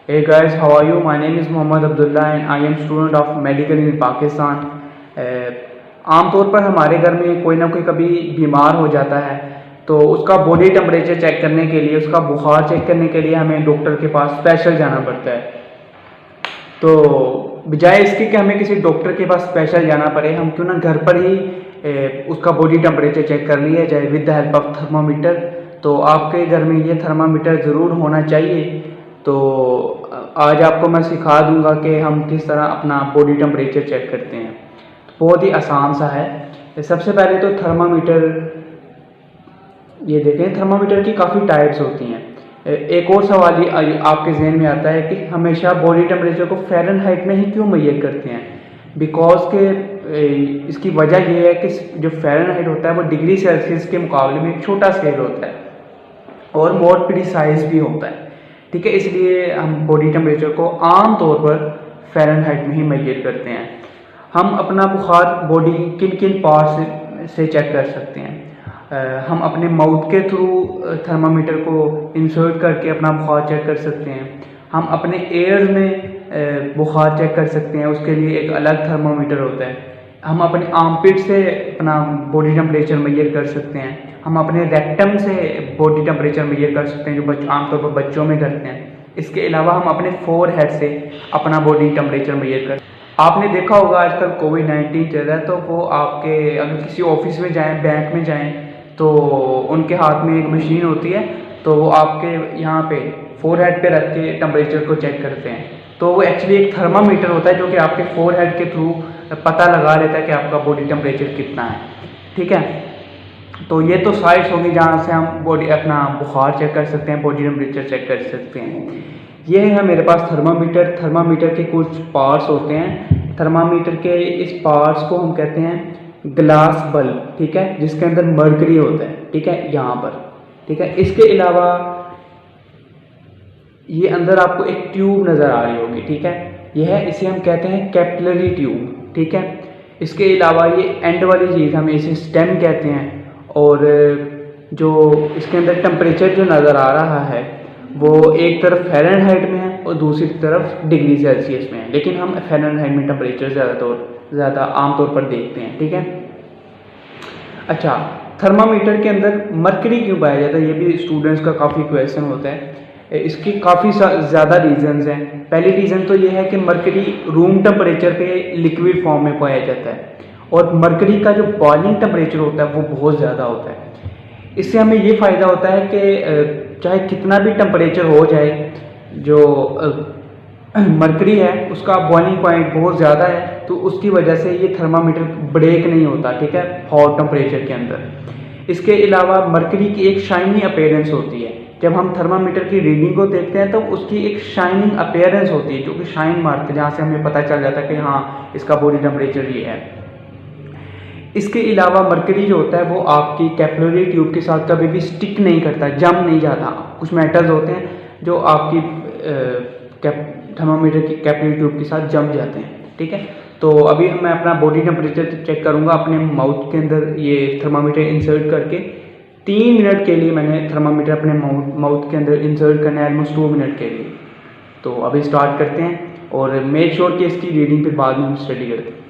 Hey guys, how are you? My name is Mohammad Abdullah and I am student of medical in Pakistan. आमतौर पर हमारे घर में कोई ना कोई कभी बीमार हो जाता है, तो उसका बॉडी टेम्परेचर चेक करने के लिए, उसका बुखार चेक करने के लिए हमें डॉक्टर के पास स्पेशल जाना पड़ता है। तो बजाय इसके कि हमें किसी डॉक्टर के पास स्पेशल जाना पड़े, हम क्यों ना घर पर ही उसका बॉडी टेम्परेचर चेक कर लिया जाए with the help of thermometer. तो आपके घर में ये थर्मामीटर ज़रूर होना चाहिए। तो आज आपको मैं सिखा दूंगा कि हम किस तरह अपना बॉडी टेम्परेचर चेक करते हैं। तो बहुत ही आसान सा है। सबसे पहले तो थर्मामीटर, ये देखें, थर्मामीटर की काफ़ी टाइप्स होती हैं। एक और सवाल ये आपके जहन में आता है कि हमेशा बॉडी टेम्परेचर को फ़ारेनहाइट में ही क्यों मेजर करते हैं। बिकॉज के इसकी वजह ये है कि जो फ़ारेनहाइट होता है वो डिग्री सेल्सियस के मुकाबले में एक छोटा स्केल होता है और मोर प्रिसाइज भी होता है। ठीक है, इसलिए हम बॉडी टेम्परेचर को आम तौर पर फ़ारेनहाइट में ही मेजर करते हैं। हम अपना बुखार बॉडी किन किन पार्ट से चेक कर सकते हैं। हम अपने माउथ के थ्रू थर्मामीटर को इंसर्ट करके अपना बुखार चेक कर सकते हैं। हम अपने एयर्स में बुखार चेक कर सकते हैं, उसके लिए एक अलग थर्मामीटर होता है। हम अपने आर्मपिट से अपना बॉडी टेम्परेचर मेजर कर सकते हैं। हम अपने रेक्टम से बॉडी टेम्परेचर मेजर कर सकते हैं, जो आमतौर पर बच्चों में करते हैं। इसके अलावा हम अपने फोरहेड से अपना बॉडी टेम्परेचर मेजर कर। आपने देखा होगा आजकल कोविड-19 चल रहा है, तो वो आपके अगर किसी ऑफिस में जाएं, बैंक में जाएं, तो उनके हाथ में एक मशीन होती है, तो वो आपके यहाँ पे फोरहेड पे रख के टेम्परेचर को चेक करते हैं। तो वो एक्चुअली एक थर्मामीटर होता है जो कि आपके फोरहेड के थ्रू पता लगा लेता है कि आपका बॉडी टेम्परेचर कितना है। ठीक है, तो ये तो साइट्स होगी जहाँ से हम बॉडी अपना बुखार चेक कर सकते हैं, बॉडी टेम्परेचर चेक कर सकते हैं। ये है मेरे पास थर्मामीटर। थर्मामीटर के कुछ पार्ट्स होते हैं। थर्मामीटर के इस पार्ट्स को हम कहते हैं ग्लास बल्ब। ठीक है, जिसके अंदर मर्करी होता है। ठीक है, यहाँ पर। ठीक है, इसके अलावा ये अंदर आपको एक ट्यूब नज़र आ रही होगी। ठीक है, यह है, इसे हम कहते हैं कैपिलरी ट्यूब। ठीक है, इसके अलावा ये एंड वाली चीज़ हमें इसे स्टेम कहते हैं। और जो इसके अंदर टेम्परेचर जो नज़र आ रहा है वो एक तरफ फ़ारेनहाइट में है और दूसरी तरफ डिग्री सेल्सियस में है, लेकिन हम फ़ारेनहाइट में टेम्परेचर ज़्यादा आमतौर पर देखते हैं। ठीक है, अच्छा, थर्मामीटर के अंदर मरकरी क्यों पाया जाता है, ये भी स्टूडेंट्स का काफ़ी क्वेश्चन होता है। इसकी काफ़ी ज़्यादा रीजंस हैं। पहली रीज़न तो ये है कि मरकरी रूम टेम्परेचर पे लिक्विड फॉर्म में पाया जाता है और मरकरी का जो बॉइलिंग टेम्परेचर होता है वो बहुत ज़्यादा होता है। इससे हमें ये फ़ायदा होता है कि चाहे कितना भी टेम्परेचर हो जाए, जो मरकरी है उसका बॉइलिंग पॉइंट बहुत ज़्यादा है, तो उसकी वजह से ये थर्मामीटर ब्रेक नहीं होता। ठीक है, हॉट टेम्परेचर के अंदर। इसके अलावा मरकरी की एक शाइनी अपीयरेंस होती है। जब हम थर्मामीटर की रीडिंग को देखते हैं तो उसकी एक शाइनिंग अपीयरेंस होती है, जो कि शाइन मारती है, जहाँ से हमें पता चल जाता है कि हाँ, इसका बॉडी टेम्परेचर ये है। इसके अलावा मरकरी जो होता है वो आपकी कैपिलरी ट्यूब के साथ कभी भी स्टिक नहीं करता, जम नहीं जाता। कुछ मेटल्स होते हैं जो आपकी थर्मामीटर की कैपिलरी ट्यूब के साथ जम जाते हैं। ठीक है, तो अभी मैं अपना बॉडी टेम्परेचर चेक करूंगा अपने माउथ के अंदर ये थर्मामीटर इंसर्ट करके। 3 मिनट के लिए मैंने थर्मामीटर अपने माउथ के अंदर इंसर्ट करना है, ऑलमोस्ट 2 मिनट के लिए। तो अभी स्टार्ट करते हैं और मेक श्योर कि इसकी रीडिंग फिर बाद में हम स्टडी करते हैं।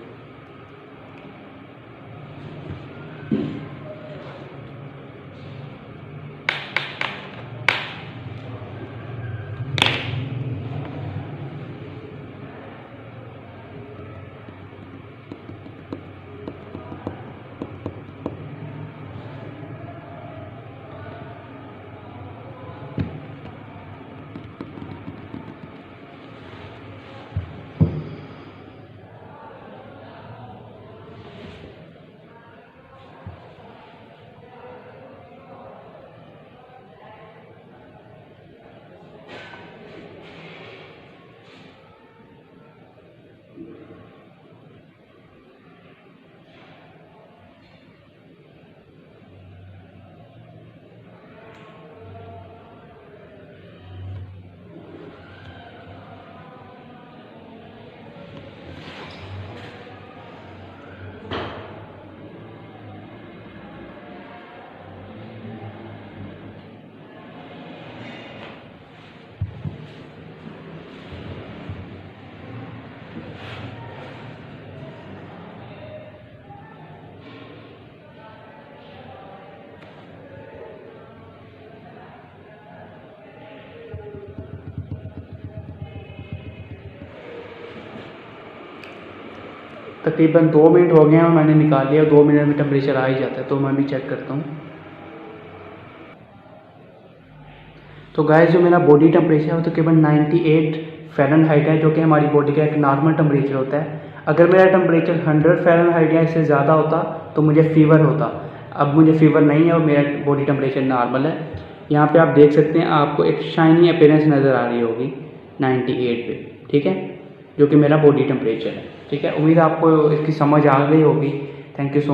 तकरीबन 2 मिनट हो गए हैं और मैंने निकाल लिया। 2 मिनट में टेम्परेचर आ ही जाता है, तो मैं भी चेक करता हूँ। तो गाइस जो मेरा बॉडी टेम्परेचर है वो तकरीबन 98 फ़ारेनहाइट है, जो कि हमारी बॉडी का एक नॉर्मल टेम्परेचर होता है। अगर मेरा टेम्परेचर 100 फ़ारेनहाइट या इससे ज़्यादा होता तो मुझे फ़ीवर होता। अब मुझे फ़ीवर नहीं है और मेरा बॉडी टेम्परेचर नॉर्मल है। यहाँ पे आप देख सकते हैं, आपको एक शाइनी अपीयरेंस नज़र आ रही होगी 98 पे, ठीक है, जो कि मेरा बॉडी टेम्परेचर है। ठीक है, उम्मीद आपको इसकी समझ आ गई होगी। Thank you so much.